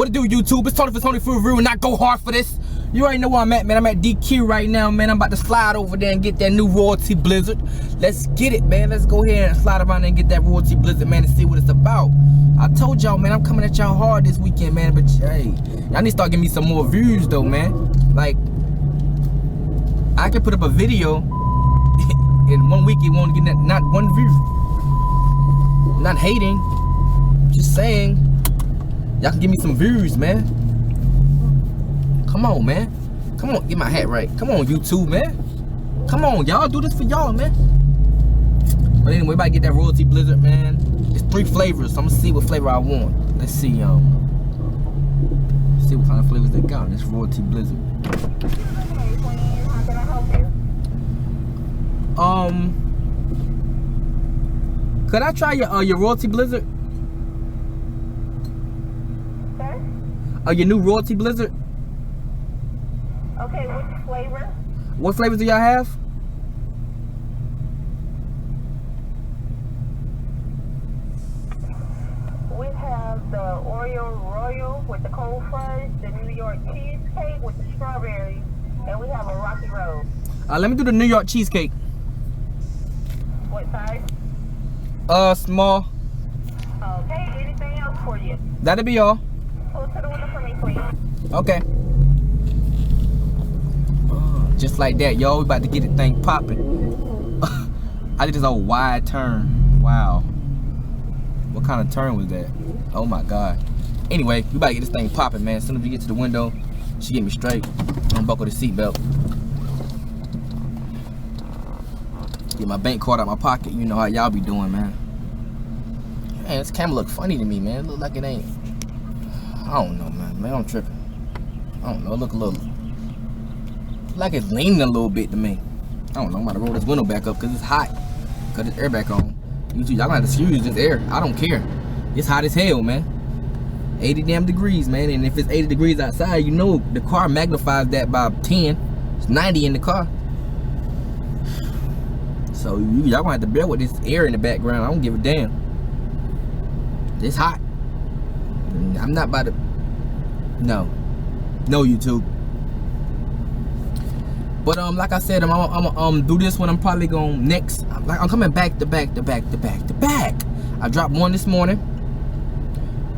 What it do, YouTube? It's Tony for Tony for Review, and I go hard for this. You already know where I'm at, man. I'm at DQ right now, man. I'm about to slide over there and get that new Royalty Blizzard. Let's get it, man. Let's go ahead and slide around there and get that Royalty Blizzard, man, and see what it's about. I told y'all, man, I'm coming at y'all hard this weekend, man. But, hey, y'all need to start giving me some more views, though, man. Like, I can put up a video in 1 week, it won't get not one view. I'm not hating. Just saying, y'all can give me some views, man. Come on, man. Come on, get my hat right. Come on, YouTube, man. Come on, y'all, do this for y'all, man. But anyway, we about to get that Royalty Blizzard, man. It's 3 flavors, so I'm gonna see what flavor I want. Let's see, see what kind of flavors they got. This Royalty Blizzard. How can I help you? Could I try your Royalty Blizzard? Sir? Your new Royalty Blizzard? Okay, which flavor? What flavors do y'all have? We have the Oreo Royal with the cold fudge, the New York cheesecake with the strawberries, and we have a Rocky Road. Let me do the New York cheesecake. What size? Small. Okay, anything else for you? That'll be all. Pull to the window for me, please. Okay. Just like that, y'all. We about to get the thing popping. I did this old wide turn. Wow. What kind of turn was that? Oh my God. Anyway, we about to get this thing popping, man. As soon as we get to the window, she get me straight. Unbuckle the seatbelt. Get my bank card out my pocket. You know how y'all be doing, man. Man, this camera look funny to me, man. It look like it ain't. I don't know, man. Man, I'm tripping. I don't know. It look a little like it's leaning a little bit to me. I don't know. I'm about to roll this window back up because it's hot. Cut this air back on. Y'all gonna have to excuse this air. I don't care. It's hot as hell, man. 80 damn degrees, man. And if it's 80 degrees outside, you know the car magnifies that by 10. It's 90 in the car. So y'all gonna have to bear with this air in the background. I don't give a damn. It's hot. I'm not about to. No, YouTube. But like I said, I'm gonna do this one. I'm probably gonna next. I'm coming back to back. I dropped one this morning.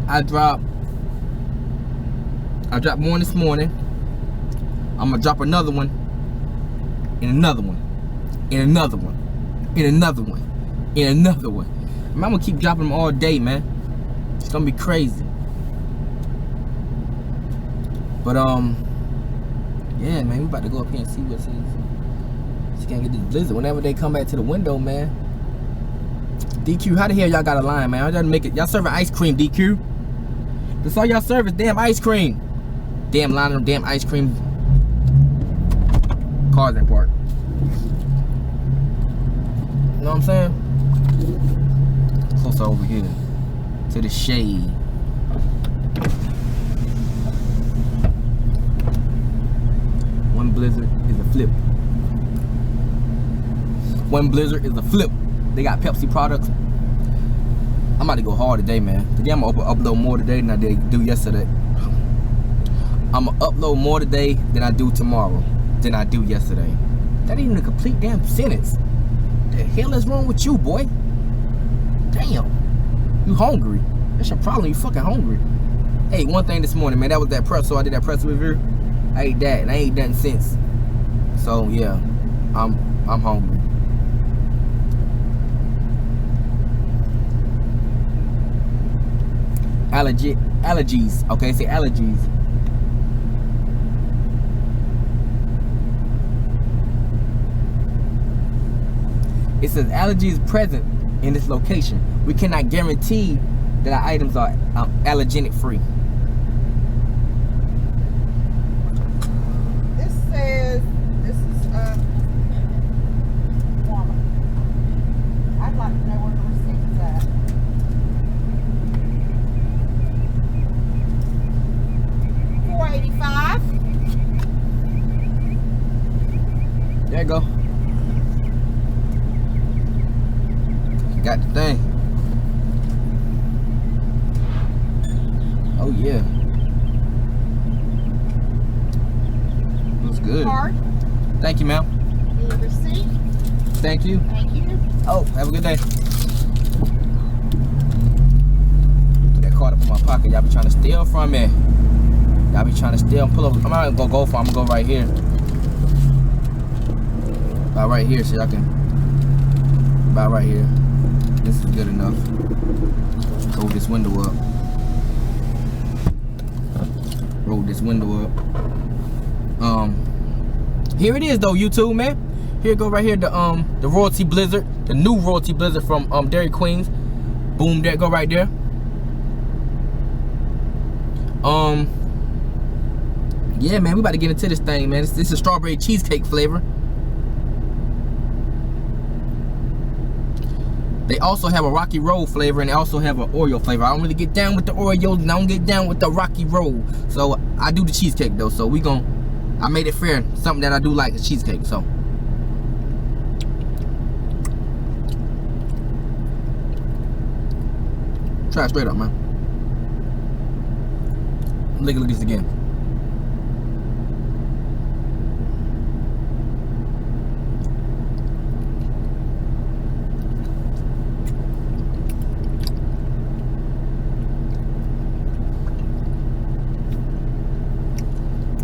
I dropped one this morning. I'm gonna drop another one, and another one, and another one, and another one, and another one. I'm gonna keep dropping them all day, man. It's gonna be crazy. But yeah, man, we about to go up here and see what's in. She can't get this blizzard. Whenever they come back to the window, man. DQ, how the hell y'all got a line, man? Y'all make it. Y'all serving ice cream, DQ. That's all y'all serve is damn ice cream. Damn line of them damn ice cream. Cars in park. You know what I'm saying? Closer over here to the shade. One blizzard is a flip. One blizzard is a flip. They got Pepsi products. I'm about to go hard today, man. Today I'm gonna upload more today than I did do yesterday. I'm gonna upload more today than I do tomorrow than I do yesterday. That ain't even a complete damn sentence. The hell is wrong with you, boy? Damn. You hungry. That's your problem. You fucking hungry. Hey, one thing this morning, man. That was that press. So I did that press review. I ate that, and I ain't done since. So yeah, I'm hungry. Allergies. Okay, say allergies. It says allergies present in this location. We cannot guarantee that our items are allergenic free. This is warmer. I'd like to know where the receipt is at. $4.85. There you go. Got the thing. Oh yeah. Good. Card. Thank you, ma'am. The receipt. Thank you. Thank you. Oh, have a good day. Put that card up in my pocket. Y'all be trying to steal from me. Y'all be trying to steal. Pull up. I'm not gonna go for it. I'm gonna go right here. About right here, so y'all can. About right here. This is good enough. Roll this window up. Roll this window up. Here it is though, YouTube, man. Here it go right here, the Royalty Blizzard, the new Royalty Blizzard from Dairy Queens. Boom, there it go right there. Yeah, man, we about to get into this thing, man. This is strawberry cheesecake flavor. They also have a Rocky Road flavor, and they also have an Oreo flavor. I don't really get down with the Oreos, and I don't get down with the Rocky Road. So I do the cheesecake though. So I made it fair. Something that I do like is cheesecake. So try it straight up, man. Look at this again.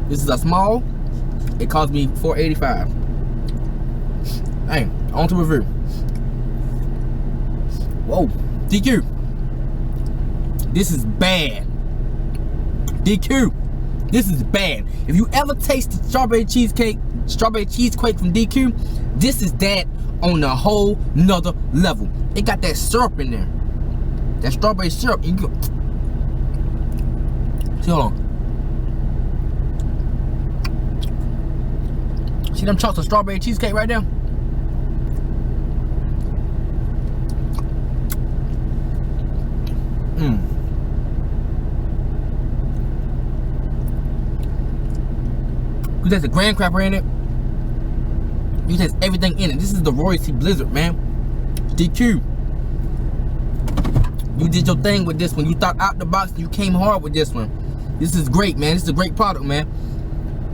This is a small. It cost me $4.85. Hey, on to review. Whoa, DQ. This is bad. DQ. This is bad. If you ever tasted strawberry cheesecake from DQ, this is that on a whole nother level. It got that syrup in there. That strawberry syrup. You go. See, hold on. See them chunks of strawberry cheesecake right there? You taste the graham cracker in it. You taste everything in it. This is the Royalty Blizzard, man. DQ. You did your thing with this one. You thought out the box and you came hard with this one. This is great, man. This is a great product, man.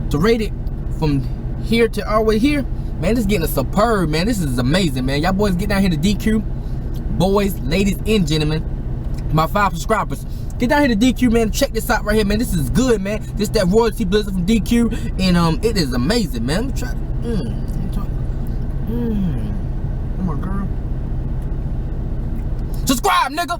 To rate it from here to all the way here, man, this is getting a superb, man. This is amazing, man. Y'all boys get down here to DQ. Boys, ladies, and gentlemen, my 5 subscribers, get down here to DQ, man. Check this out right here, man. This is good, man. This that Royalty Blizzard from DQ, and it is amazing, man. Let me try it. Come on, girl. Subscribe, nigga.